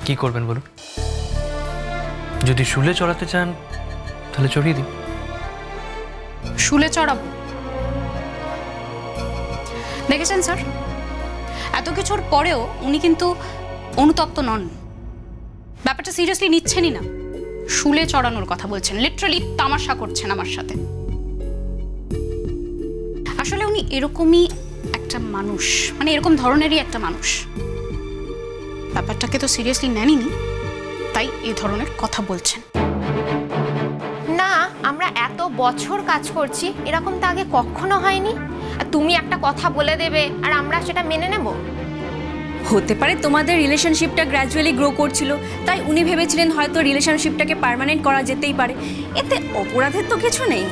কি করবেন বলুন? যদি শুলে চড়াতে চান তাহলে চড়িয়ে দিন। শুলে চড়াবো? দেখেছেন স্যার, এত কিছুর পরেও উনি কিন্তু অনুতপ্ত নন, ব্যাপারটা সিরিয়াসলি নিচ্ছেনই না। শুলে চড়ানোর কথা বলছেন, লিটারালি তামাশা করছেন আমার সাথে। আসলে উনি এরকমই একটা মানুষ, মানে এরকম ধরনেরই একটা মানুষ। ব্যাপারটাকে তো সিরিয়াসলি নেননি, তাই এই ধরনের কথা বলছেন। না, আমরা এত বছর কাজ করছি, এরকম তো আগে কখনো হয়নি। আর তুমি একটা কথা বলে দেবে আর আমরা সেটা মেনে নেব? হতে পারে তোমাদের রিলেশনশিপটা গ্র্যাজুয়ালি গ্রো করছিল, তাই উনি ভেবেছিলেন হয়তো রিলেশনশিপটাকে পার্মানেন্ট করা যেতেই পারে। এতে অপরাধের তো কিছু নেই।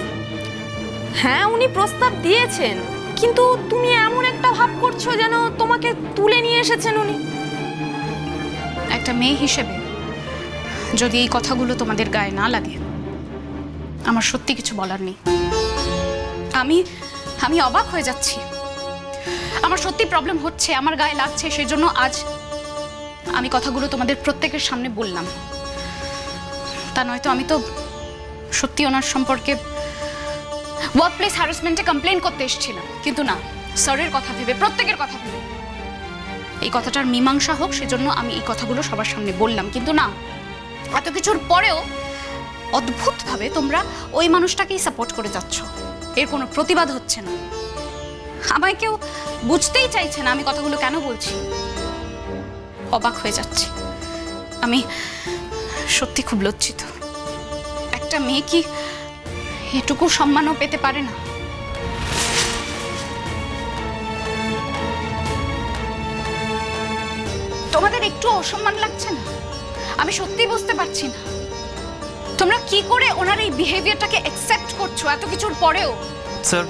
হ্যাঁ, উনি প্রস্তাব দিয়েছেন, কিন্তু তুমি এমন একটা ভাব করছো যেন তোমাকে তুলে নিয়ে এসেছেন উনি। একটা মেয়ে হিসেবে যদি এই কথাগুলো তোমাদের গায়ে না লাগে, আমার সত্যি কিছু বলার নেই। আমি অবাক হয়ে যাচ্ছি। আমার সত্যি প্রবলেম হচ্ছে, আমার গায়ে লাগছে, সেই জন্য আজ আমি কথাগুলো তোমাদের প্রত্যেকের সামনে বললাম। তা নয়তো আমি তো সত্যি ওনার সম্পর্কে ওয়ার্ক প্লেস হ্যারাসমেন্টে কমপ্লেন করতে এসেছিলাম, কিন্তু না, স্যারের কথা ভেবে, প্রত্যেকের কথা ভেবে এই কথাটার মীমাংসা হোক সেজন্য আমি এই কথাগুলো সবার সামনে বললাম। কিন্তু না, এত কিছুর পরেও অদ্ভুতভাবে তোমরা ওই মানুষটাকেই সাপোর্ট করে যাচ্ছ, এর কোনো প্রতিবাদ হচ্ছে না। আমায় কেউ বুঝতেই চাইছে না আমি কথাগুলো কেন বলছি। অবাক হয়ে যাচ্ছি। আমি সত্যি খুব লজ্জিত। একটা মেয়ে কি এটুকু সম্মানও পেতে পারে না? তোমাদের একটু অসম্মান লাগছে না? আমি সত্যি বুঝতে পারছি না তোমরা কি করে ওনার এই বিহেভিয়ারটাকে অ্যাকসেপ্ট করছো এত কিছুর পরেও। স্যার,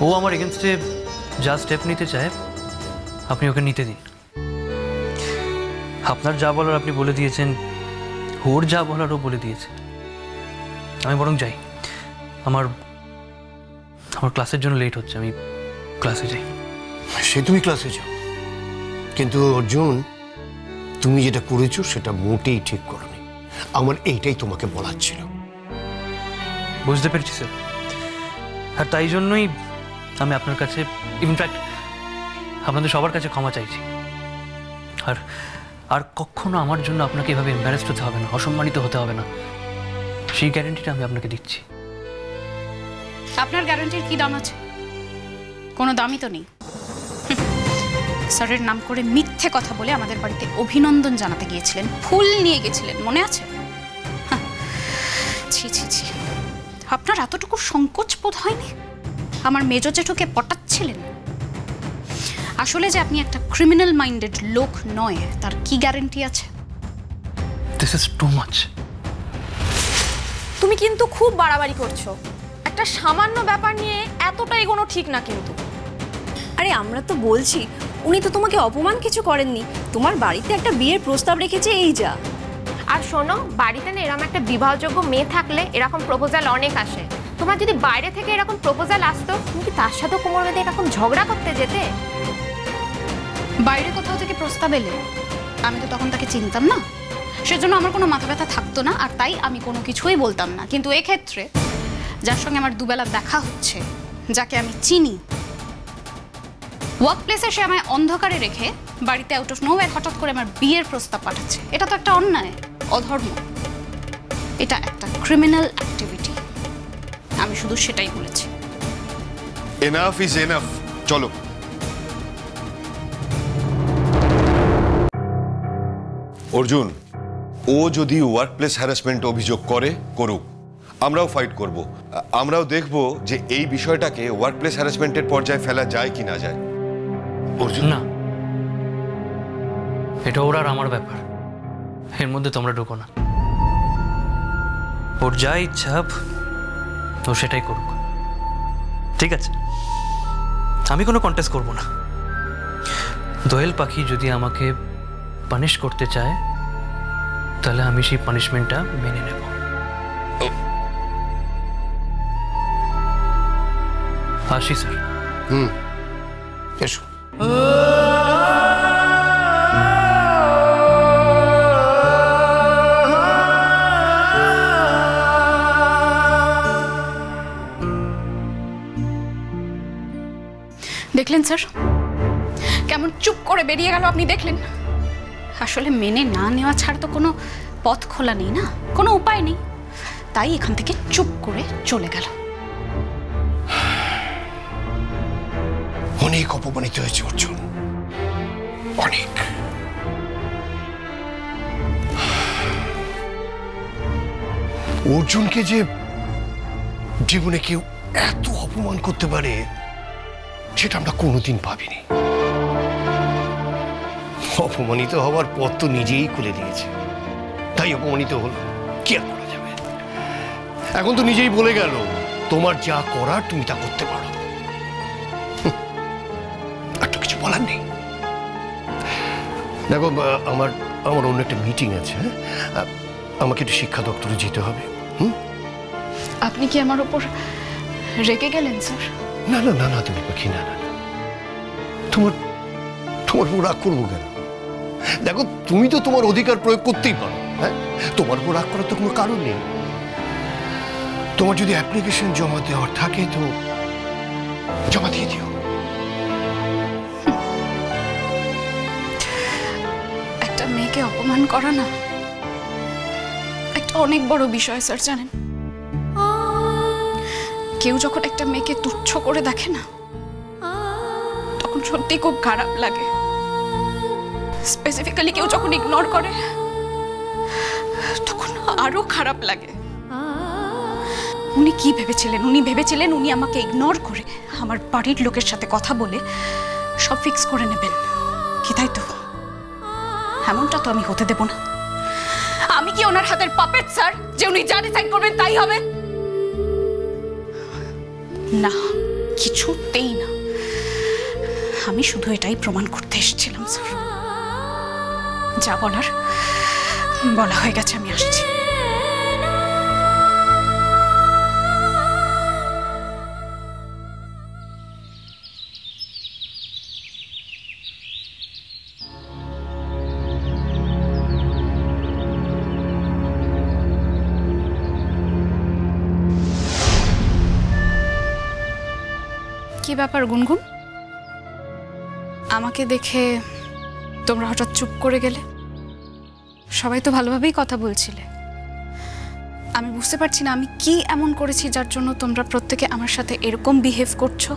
ও আমার এগেনস্টে যা স্টেপ নিতে চায় আপনি ওকে নিতে দিন। আপনার যা বলার আপনি বলে দিয়েছেন, ওর যা বলার ও বলে দিয়েছে। আমি বরং যাই, আমার ক্লাসের জন্য লেট হচ্ছে, আমি ক্লাসে যাই। সে তুমি ক্লাসে যাও, কিন্তু অর্জুন, তুমি যেটা করেছো সেটা মোটেই ঠিক করোনি। আমার এইটাই তোমাকে বলার ছিল। বুঝতে পেরেছি স্যার, আর তাই জন্যই আমি আপনার কাছে, ইনফ্যাক্ট আপনাদের সবার কাছে ক্ষমা চাইছি। আর কখনো আমার জন্য আপনাকে এভাবে এম্বারেসড হতে হবে না, অসম্মানিত হতে হবে না, সেই গ্যারান্টিটা আমি আপনাকে দিচ্ছি। আপনার গ্যারান্টির কি দাম আছে? কোনো দামই তো নেই। স্যারের নাম করে মিথ্যে কথা বলে আমাদের বাড়িতে অভিনন্দন জানাতে গিয়েছিলেন, ফুল নিয়ে গেছিলেন, মনে আছে? ছি ছি ছি, আপনার এতটুকু সংকোচ বোধ হয়নি? আমার মেজো জেঠুকে পটাচ্ছিলেন। আসলে যে আপনি একটা ক্রিমিনাল মাইন্ডেড লোক নয় তার কি গ্যারান্টি আছে? This is too much. তুমি কিন্তু খুব বাড়াবাড়ি করছো। একটা সামান্য ব্যাপার নিয়ে এতটা এগোনো ঠিক না কিন্তু। আরে আমরা তো বলছি, উনি তো তোমাকে অপমান কিছু করেননি। তোমার বাড়িতে একটা বিয়ের প্রস্তাব রেখেছে, এই যা। আর শোনো, বাড়িতে না এরকম একটা বিবাহযোগ্য মেয়ে থাকলে এরকম প্রপোজাল অনেক আসে। তোমার যদি বাইরে থেকে এরকম প্রপোজাল আসতো, তুমি কি তার সাথে কোমর বেঁধে এরকম ঝগড়া করতে যেতে? বাইরে কোথাও থেকে প্রস্তাব এলে আমি তো তখন তাকে চিনতাম না, সেজন্য আমার কোনো মাথা ব্যথা থাকতো না, আর তাই আমি কোনো কিছুই বলতাম না। কিন্তু এক্ষেত্রে যার সঙ্গে আমার দুবেলা দেখা হচ্ছে, যাকে আমি চিনি, ওয়ার্ক প্লেসে সে আমায় অন্ধকারে রেখে বাড়িতে আউট অফ নোওয়্যার হঠাৎ করে আমার বিয়ের প্রস্তাব পাঠাচ্ছে, এটা তো একটা অন্যায়, অধর্ম, এটা একটা ক্রিমিনাল অ্যাক্টিভিটি। আমি শুধু সেটাই বলেছি। এনাফ ইজ এনাফ, চলো। অর্জুন, ও যদি ওয়ার্ক প্লেস হ্যারাসমেন্ট অভিযোগ করে, করুক, আমরাও ফাইট করব। আমরাও দেখব যে এই বিষয়টাকে ওয়ার্ক প্লেস হ্যারাসমেন্টের পর্যায়ে ফেলা যায় কি না যায়। অর্জুন, না, এটা ওর আর আমার ব্যাপার, এর মধ্যে তোমরা ঢুকো না। ওর যা ইচ্ছা ও সেটাই করুক, ঠিক আছে? আমি কোনো কন্টেস্ট করব না। দোয়েল পাখি যদি আমাকে পানিশ করতে চায় তাহলে আমি সেই পানিশমেন্টটা মেনে নেব। আসি স্যার। এসো। দেখলেন স্যার, কেমন চুপ করে বেরিয়ে গেল আপনি দেখলেন? আসলে মেনে না নেওয়া ছাড়া তো কোনো পথ খোলা নেই না, কোনো উপায় নেই, তাই এখান থেকে চুপ করে চলে গেল। অনেক অপমানিত হয়েছে অর্জুন, অনেক। অর্জুনকে যে জীবনে কেউ এত অপমান করতে পারে সেটা আমরা কোনোদিন ভাবিনি। অপমানিত হওয়ার পথ তো নিজেই খুলে দিয়েছে, তাই অপমানিত হল, কি আর করা যাবে? এখন তো নিজেই বলে গেল তোমার যা করার তুমি তা করতে পারো, আর তো কিছু বলার নেই। দেখো, আমার অন্য একটা মিটিং আছে, আমাকে একটু শিক্ষা দপ্তরে যেতে হবে। আপনি কি আমার উপর রেগে গেলেন স্যার? না না না না, তুমি পাখি, না না, তোমার উপর রাগ করবো কেন? দেখো, তুমি তো তোমার অধিকার প্রয়োগ করতেই পারো, হ্যাঁ? তোমার উপর রাগ করার তো কোনো কারণ নেই। তোমার যদি অ্যাপ্লিকেশন জমা দেওয়ার থাকে তো জমা দিয়ে দিও। একটা মেয়েকে অপমান করা না একটা অনেক বড় বিষয় স্যার, জানেন? কেউ যখন একটা মেয়েকে তুচ্ছ করে দেখে না, তখন সত্যি খুব খারাপ লাগে। স্পেসিফিক্যালি কেউ যখন ইগনোর করে, তখন আরো খারাপ লাগে। উনি কি ভেবেছিলেন? উনি ভেবেছিলেন উনি আমাকে ইগনোর করে আমার বাড়ির লোকের সাথে কথা বলে সব ফিক্স করে নেবেন, কি তাই তো? এমনটা তো আমি হতে দেব না। আমি কি ওনার হাতের পাপেট স্যার, যে উনি যা ডিসাইড করবেন তাই হবে? না, কিছুতেই না। আমি শুধু এটাই প্রমাণ করতে এসেছিলাম স্যার। যা বলার বলা হয়ে গেছে, আমি আসছি। কি ব্যাপার গুনগুন? আমাকে দেখে তোমরা হঠাৎ চুপ করে গেলে? সবাই তো ভালোভাবেই কথা বলছিলে। আমি বুঝতে পারছি না আমি কি এমন করেছি যার জন্য তোমরা প্রত্যেকে আমার সাথে এরকম বিহেভ করছো।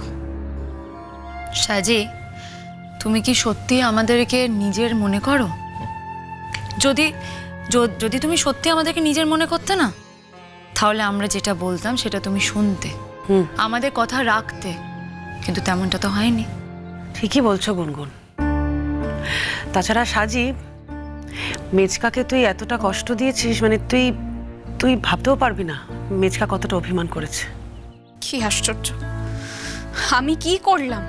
সাজি, তুমি কি সত্যি আমাদেরকে নিজের মনে করো? যদি তুমি সত্যি আমাদেরকে নিজের মনে করতে না, তাহলে আমরা যেটা বলতাম সেটা তুমি শুনতে, আমাদের কথা রাখতে, কিন্তু তেমনটা তো হয়নি। ঠিকই বলছো গুনগুন। তাছাড়া সাজি, মেজকাকে তুই এতটা কষ্ট দিয়েছিস, মানে তুই ভাবতেও পারবি না মেজকা কতটা অভিমান করেছে। কি আশ্চর্য! আমি কি করলাম?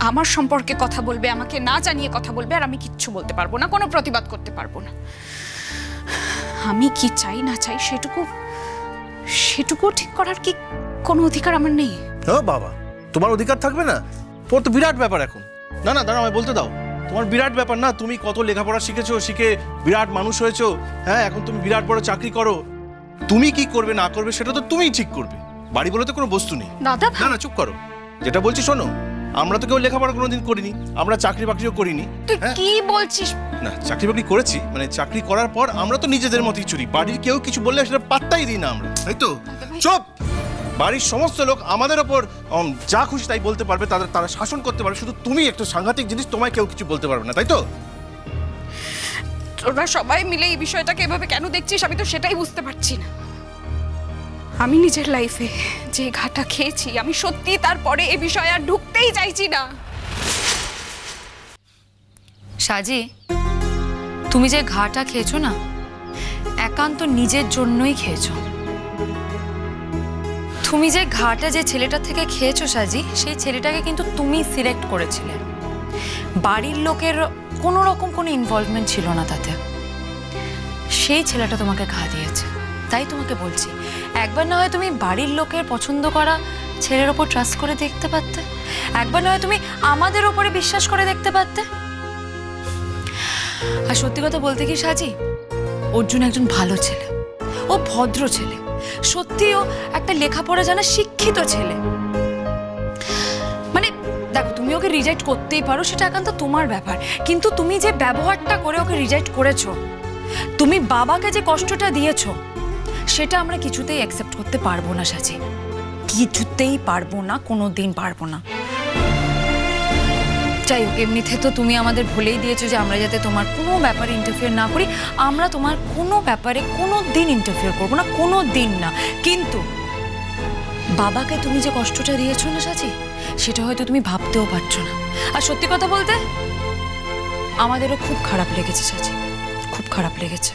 আমার সম্পর্কে কথা বলবে, আমাকে না জানিয়ে কথা বলবে, আর আমি কিচ্ছু বলতে পারবো না, কোনো প্রতিবাদ করতে পারবো না। আমি কি চাই না চাই সেটুকু ঠিক করার কি কোনো অধিকার আমার নেই? ও বাবা, তোমার অধিকার থাকবে না? তোর তো বিরাট ব্যাপার এখন। না না, দাঁড়া, আমায় বলতে দাও। তোমার বিরাট ব্যাপার না? তুমি কত লেখাপড়া শিখেছো, শিখে বিরাট মানুষ হয়েছো, হ্যাঁ, এখন তুমি বিরাট বড় চাকরি করো। তুমি কি করবে না করবে সেটা তো তুমিই ঠিক করবে। বাড়ি বলে তো কোনো বস্তু নেই। দাদা, না না, চুপ করো। যেটা বলছি শোনো, আমরা তো কেউ লেখাপড়া কোনোদিন করিনি, আমরা চাকরি বাকরিও করিনি। তুই কি বলছিস? না, চাকরি বাকরি করেছি, মানে চাকরি করার পর আমরা তো নিজেদের মতোই চলি। বাড়ির কেউ কিছু বললে সেটা পাত্তাই দিই না আমরা, তাই তো? চুপ! বাড়ির সমস্ত লোক আমাদের ওপর যা খুশি তাই বলতে পারবে, তারা শাসন করতে পারবে, শুধু তুমি একটা সাংঘাতিক জিনিস, তোমায় কেউ কিছু বলতে পারবে না, তাই তো? তোরা সবাই মিলে এই বিষয়টাকে এভাবে কেন দেখছিস আমি তো সেটাই বুঝতে পারছি না। আমি নিজের লাইফে যে ঘাটা খেয়েছি, আমি সত্যি তারপরে এই বিষয়ে আর ঢুকতেই চাইছি না। সাজি, তুমি যে ঘাটা খেয়েছো না, একান্ত নিজের জন্যই খেয়েছো। তুমি যে ঘাটা যে ছেলেটা থেকে খেয়েছো সাজি, সেই ছেলেটাকে কিন্তু তুমি সিলেক্ট করেছিলে। বাড়ির লোকের কোনো রকম কোনো ইনভলভমেন্ট ছিল না তাতে। সেই ছেলেটা তোমাকে ঘা দিয়েছে। তাই তোমাকে বলছি, একবার না হয় তুমি বাড়ির লোকের পছন্দ করা ছেলের ওপর ট্রাস্ট করে দেখতে পারতে, একবার না হয় তুমি আমাদের ওপরে বিশ্বাস করে দেখতে পারতে। আর সত্যি কথা বলতে কি সাজি, অর্জুন একজন ভালো ছেলে, ও ভদ্র ছেলে, সত্যি ও একটা লেখাপড়া জানা শিক্ষিত ছেলে। মানে তুমি ওকে রিজেক্ট করতেই পারো, সেটা একান্ত তোমার ব্যাপার, কিন্তু তুমি যে ব্যবহারটা করে ওকে রিজেক্ট করেছো, তুমি বাবাকে যে কষ্টটা দিয়েছো, সেটা আমরা কিছুতেই অ্যাকসেপ্ট করতে পারবো না সাজি, কিছুতেই পারবো না, কোনোদিন পারবো না। যাই হোক, এমনিতে তো তুমি আমাদের বলেই দিয়েছো যে আমরা যাতে তোমার কোনো ব্যাপারে ইন্টারফিয়ার না করি, আমরা তোমার কোনো ব্যাপারে কোনো দিন ইন্টারফিয়ার করবো না, কোনো দিন না। কিন্তু বাবাকে তুমি যে কষ্টটা দিয়েছো না সাজি, সেটা হয়তো তুমি ভাবতেও পারছো না। আর সত্যি কথা বলতে আমাদেরও খুব খারাপ লেগেছে সাজি, খুব খারাপ লেগেছে।